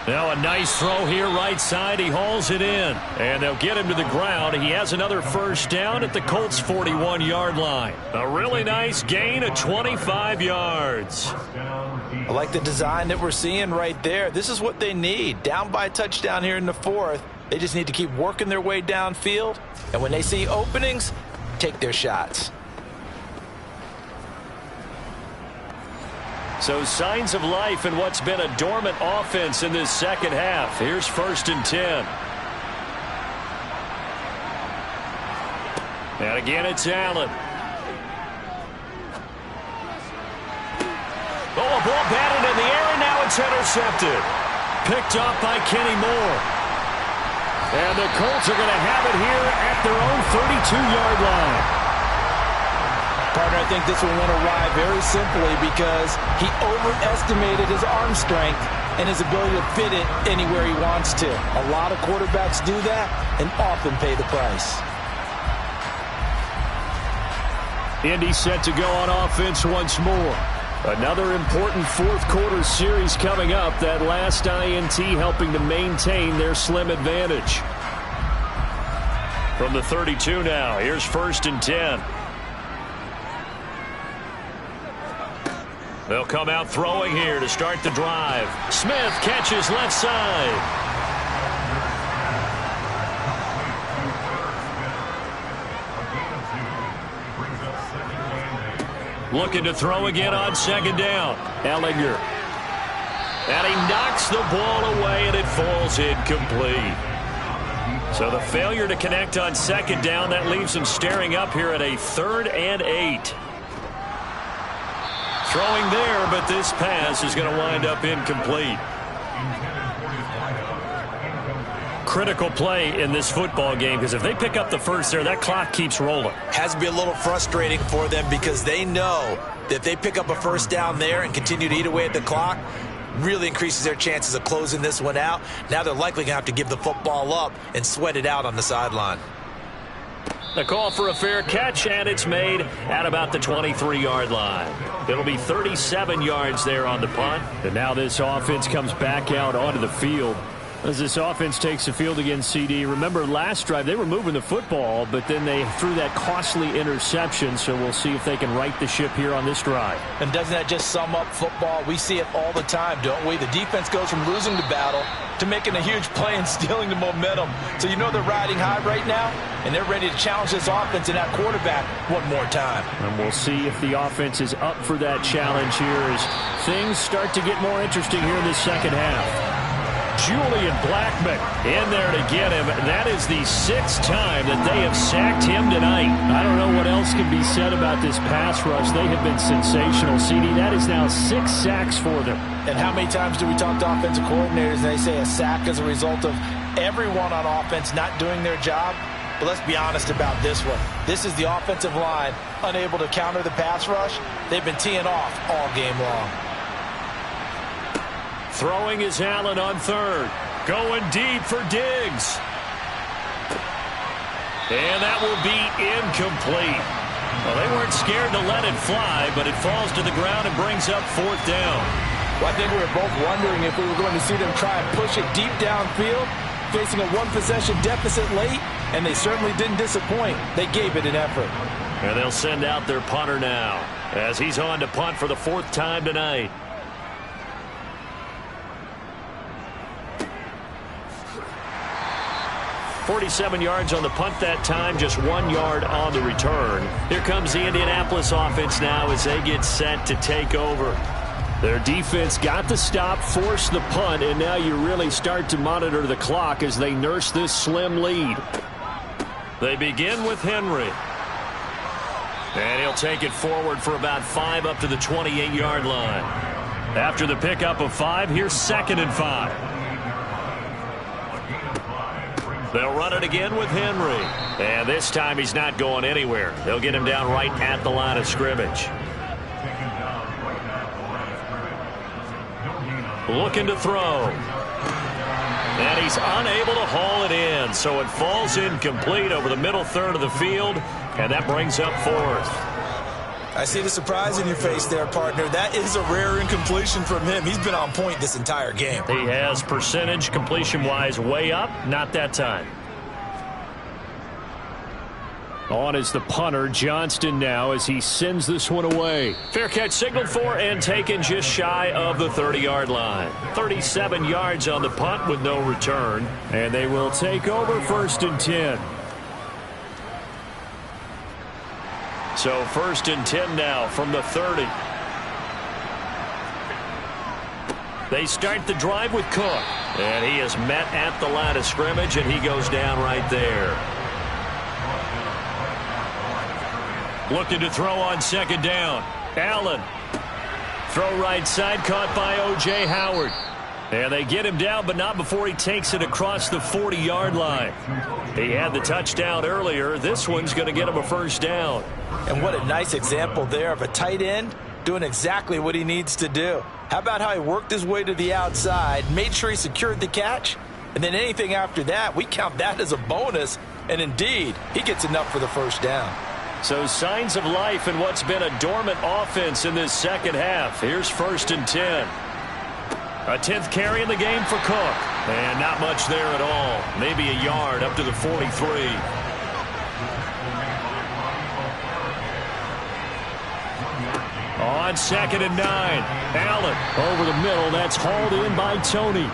Now a nice throw here right side. He hauls it in. And they'll get him to the ground. He has another first down at the Colts' 41-yard line. A really nice gain of 25 yards. I like the design that we're seeing right there. This is what they need. Down by a touchdown here in the fourth. They just need to keep working their way downfield. And when they see openings, take their shots. So signs of life in what's been a dormant offense in this second half. Here's 1st and 10. And again, it's Allen. Oh, a ball batted in the air, and now it's intercepted. Picked up by Kenny Moore. And the Colts are going to have it here at their own 32-yard line. Partner, I think this one went awry very simply because he overestimated his arm strength and his ability to fit it anywhere he wants to. A lot of quarterbacks do that and often pay the price. Indy set to go on offense once more. Another important fourth-quarter series coming up. That last INT helping to maintain their slim advantage. From the 32 now, here's 1st and 10. They'll come out throwing here to start the drive. Smith catches left side. Looking to throw again on 2nd down. Ellinger. And he knocks the ball away, and it falls incomplete. So the failure to connect on 2nd down, that leaves him staring up here at a 3rd and 8. Throwing there, but this pass is going to wind up incomplete. Critical play in this football game, because if they pick up the first there, that clock keeps rolling. Has to be a little frustrating for them because they know that if they pick up a first down there and continue to eat away at the clock, really increases their chances of closing this one out. Now they're likely going to have to give the football up and sweat it out on the sideline. The call for a fair catch, and it's made at about the 23-yard line. It'll be 37 yards there on the punt. And now this offense comes back out onto the field. As this offense takes the field against CD, remember last drive they were moving the football, but then they threw that costly interception, so we'll see if they can right the ship here on this drive. And doesn't that just sum up football? We see it all the time, don't we? The defense goes from losing the battle to making a huge play and stealing the momentum. So you know they're riding high right now, and they're ready to challenge this offense and that quarterback one more time. And we'll see if the offense is up for that challenge here as things start to get more interesting here in the second half. Julian Blackmon in there to get him. That is the 6th time that they have sacked him tonight. I don't know what else can be said about this pass rush. They have been sensational, CD. That is now 6 sacks for them. And how many times do we talk to offensive coordinators and they say a sack as a result of everyone on offense not doing their job? But let's be honest about this one. This is the offensive line unable to counter the pass rush. They've been teeing off all game long. Throwing is Allen on 3rd. Going deep for Diggs. And that will be incomplete. Well, they weren't scared to let it fly, but it falls to the ground and brings up 4th down. Well, I think we were both wondering if we were going to see them try and push it deep downfield, facing a one-possession deficit late, and they certainly didn't disappoint. They gave it an effort. And they'll send out their punter now as he's on to punt for the 4th time tonight. 47 yards on the punt that time, just 1 yard on the return. Here comes the Indianapolis offense now as they get set to take over. Their defense got the stop, forced the punt, and now you really start to monitor the clock as they nurse this slim lead. They begin with Henry. And he'll take it forward for about 5 up to the 28-yard line. After the pickup of 5, here's 2nd and 5. They'll run it again with Henry. And this time he's not going anywhere. They'll get him down right at the line of scrimmage. Looking to throw. And he's unable to haul it in. So it falls incomplete over the middle third of the field. And that brings up 4th. I see the surprise in your face there, partner. That is a rare incompletion from him. He's been on point this entire game. He has percentage completion-wise way up. Not that time. On is the punter, Johnston, now as he sends this one away. Fair catch signaled for and taken just shy of the 30-yard line. 37 yards on the punt with no return. And they will take over 1st and 10. So 1st and 10 now from the 30. They start the drive with Cook. And he is met at the line of scrimmage, and he goes down right there. Looking to throw on 2nd down. Allen. Throw right side, caught by O.J. Howard. And they get him down, but not before he takes it across the 40-yard line. He had the touchdown earlier. This one's going to get him a 1st down. And what a nice example there of a tight end doing exactly what he needs to do. How about how he worked his way to the outside, made sure he secured the catch, and then anything after that, we count that as a bonus. And indeed, he gets enough for the 1st down. So signs of life in what's been a dormant offense in this 2nd half. Here's 1st and 10. A 10th carry in the game for Cook. And not much there at all. Maybe a yard up to the 43. On 2nd and 9. Allen Over the middle. That's hauled in by Tony.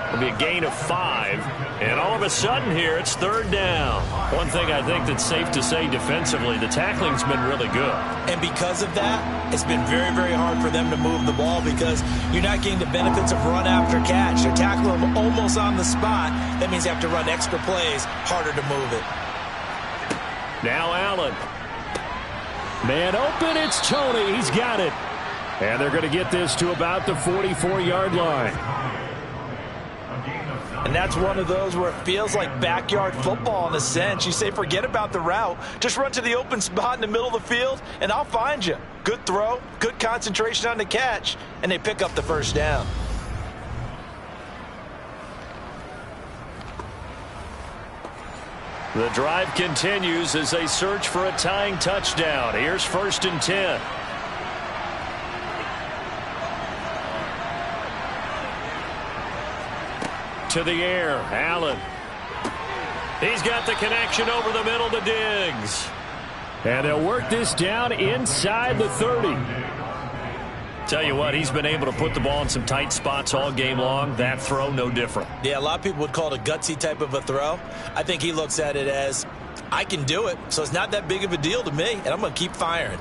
It'll be a gain of 5. And all of a sudden here, it's 3rd down. One thing I think that's safe to say defensively, the tackling's been really good. And because of that, it's been very, very hard for them to move the ball because you're not getting the benefits of run after catch. They're tackling them almost on the spot. That means they have to run extra plays, harder to move it. Now Allen. Man open, it's Tony. He's got it. And they're going to get this to about the 44-yard line. And that's one of those where it feels like backyard football in a sense. You say, forget about the route. Just run to the open spot in the middle of the field, and I'll find you. Good throw, good concentration on the catch, and they pick up the 1st down. The drive continues as they search for a tying touchdown. Here's 1st and 10. To the air, Allen. He's got the connection over the middle to Diggs. And they'll work this down inside the 30. Tell you what, he's been able to put the ball in some tight spots all game long. That throw, no different. Yeah, a lot of people would call it a gutsy type of a throw. I think he looks at it as, I can do it, so it's not that big of a deal to me, and I'm going to keep firing.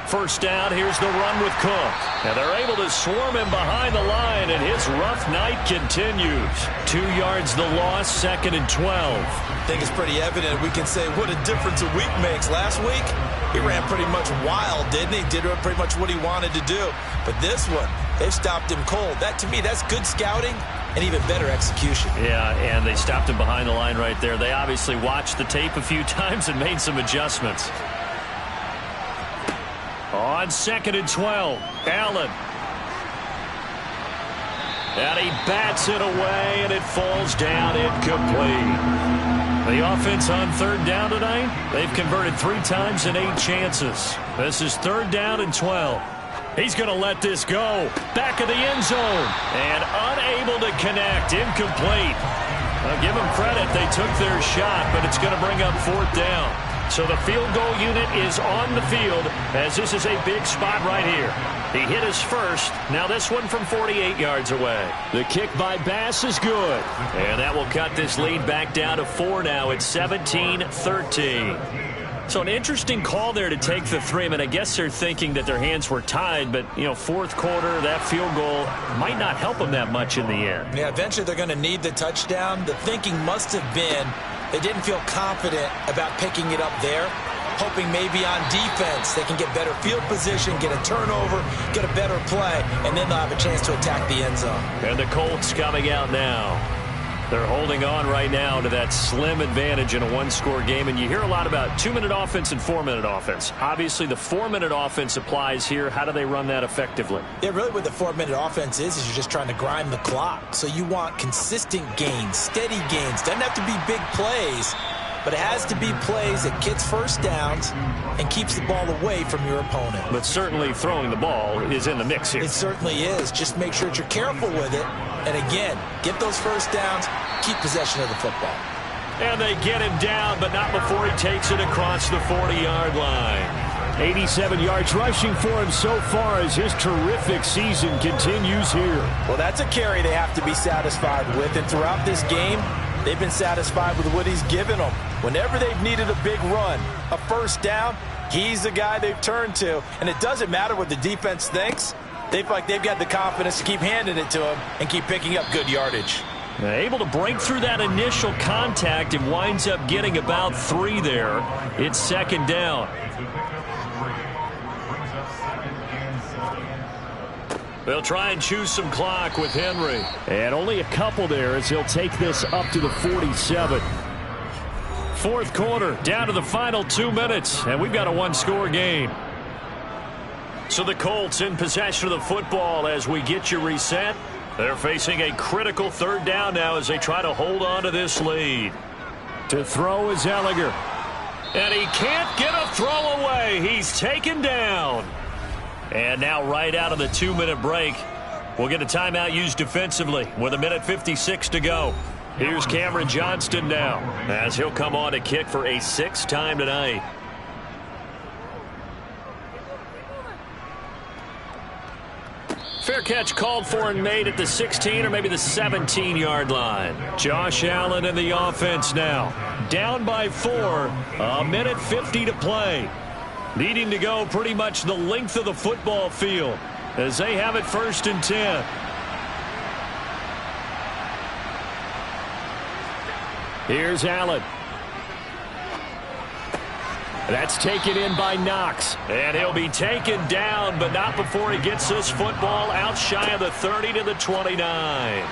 First down, here's the run with Cook. And they're able to swarm him behind the line, and his rough night continues. 2 yards the loss, 2nd and 12. I think it's pretty evident. We can say what a difference a week makes. Last week, he ran pretty much wild, didn't he? Did pretty much what he wanted to do. But this one, they've stopped him cold. That, to me, that's good scouting and even better execution. Yeah, and they stopped him behind the line right there. They obviously watched the tape a few times and made some adjustments. On 2nd and 12, Allen. And he bats it away, and it falls down incomplete. The offense on 3rd down tonight, they've converted 3 times in 8 chances. This is 3rd down and 12. He's going to let this go. Back of the end zone. And unable to connect. Incomplete. I'll give them credit. They took their shot, but it's going to bring up 4th down. So the field goal unit is on the field as this is a big spot right here. He hit his first. Now this one from 48 yards away. The kick by Bass is good. And that will cut this lead back down to 4 now. It's 17-13. So an interesting call there to take the 3. I mean, I guess they're thinking that their hands were tied, but, you know, 4th quarter, that field goal might not help them that much in the end. Yeah, eventually they're going to need the touchdown. The thinking must have been they didn't feel confident about picking it up there, hoping maybe on defense they can get better field position, get a turnover, get a better play, and then they'll have a chance to attack the end zone. And the Colts coming out now. They're holding on right now to that slim advantage in a one-score game, and you hear a lot about 2-minute offense and 4-minute offense. Obviously, the 4-minute offense applies here. How do they run that effectively? Yeah, really what the 4-minute offense is you're just trying to grind the clock. So you want consistent gains, steady gains. Doesn't have to be big plays, but it has to be plays that gets first downs and keeps the ball away from your opponent. But certainly throwing the ball is in the mix here. It certainly is. Just make sure that you're careful with it. And again, get those first downs, keep possession of the football. And they get him down, but not before he takes it across the 40-yard line. 87 yards rushing for him so far as his terrific season continues here. Well, that's a carry they have to be satisfied with. And throughout this game, they've been satisfied with what he's given them. Whenever they've needed a big run, a first down, he's the guy they've turned to. And it doesn't matter what the defense thinks. They feel like they've got the confidence to keep handing it to him and keep picking up good yardage. Able to break through that initial contact and winds up getting about 3 there. It's second down. They'll try and choose some clock with Henry. And only a couple there as he'll take this up to the 47. Fourth quarter, down to the final 2 minutes, and we've got a one-score game. So the Colts in possession of the football as we get you reset. They're facing a critical third down now as they try to hold on to this lead. To throw is Ellinger. And he can't get a throw away. He's taken down. And now right out of the 2-minute break, we'll get a timeout used defensively with 1:56 to go. Here's Cameron Johnston now as he'll come on to kick for a 6th time tonight. Fair catch called for and made at the 16 or maybe the 17-yard line. Josh Allen in the offense now. Down by 4. 1:50 to play. Needing to go pretty much the length of the football field as they have it 1st and 10. Here's Allen. That's taken in by Knox. And he'll be taken down, but not before he gets this football out shy of the 30 to the 29.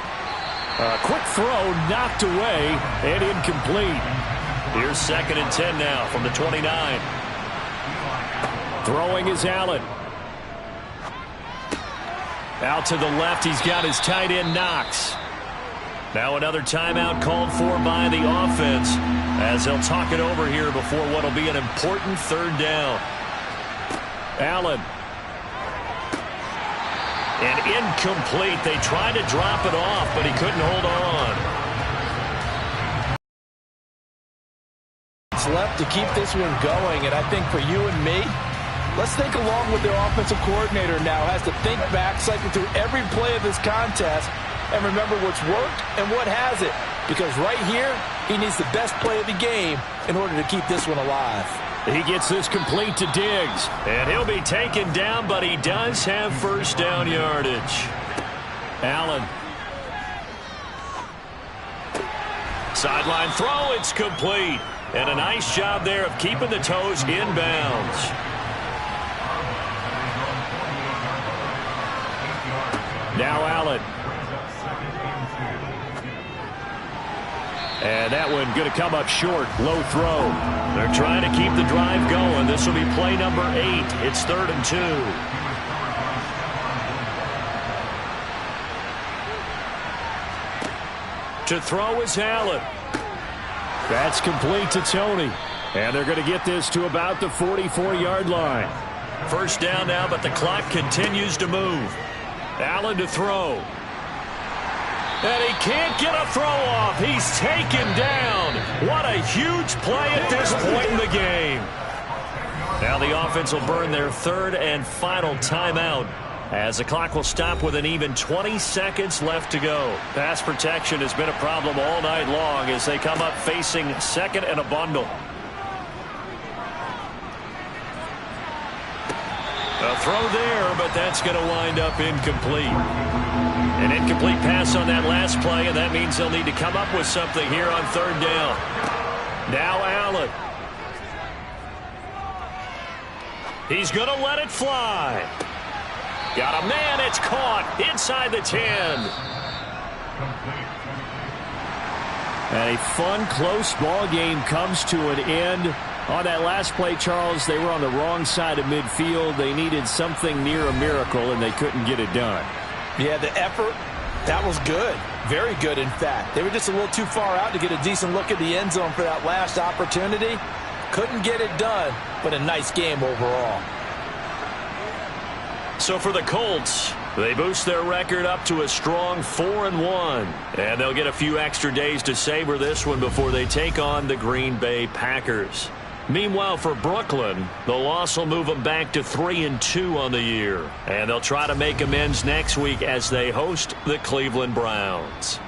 A quick throw knocked away and incomplete. Here's 2nd and 10 now from the 29. Throwing is Allen. Out to the left, he's got his tight end Knox. Now another timeout called for by the offense as they'll talk it over here before what will be an important third down. Allen. And incomplete. They tried to drop it off, but he couldn't hold on. It's left to keep this one going, and I think for you and me, let's think along with their offensive coordinator now. Has to think back, cycle through every play of this contest, and remember what's worked and what hasn't. Because right here, he needs the best play of the game in order to keep this one alive. He gets this complete to Diggs. And he'll be taken down, but he does have first down yardage. Allen. Sideline throw, it's complete. And a nice job there of keeping the toes inbounds. Now Allen. And that one going to come up short. Low throw. They're trying to keep the drive going. This will be play number 8. It's 3rd and 2. To throw is Allen. That's complete to Tony. And they're going to get this to about the 44-yard line. First down now, but the clock continues to move. Allen to throw. And he can't get a throw off. He's taken down. What a huge play at this point in the game. Now the offense will burn their 3rd and final timeout as the clock will stop with an even 20 seconds left to go. Pass protection has been a problem all night long as they come up facing 2nd and a bundle. A throw there, but that's going to wind up incomplete. An incomplete pass on that last play, and that means they'll need to come up with something here on 3rd down. Now Allen. He's going to let it fly. Got a man, it's caught inside the 10. And a fun, close ball game comes to an end. On that last play, Charles, they were on the wrong side of midfield. They needed something near a miracle, and they couldn't get it done. Yeah, the effort, that was good. Very good, in fact. They were just a little too far out to get a decent look at the end zone for that last opportunity. Couldn't get it done, but a nice game overall. So for the Colts, they boost their record up to a strong 4-1. And they'll get a few extra days to savor this one before they take on the Green Bay Packers. Meanwhile, for Brooklyn, the loss will move them back to 3-2 on the year. And they'll try to make amends next week as they host the Cleveland Browns.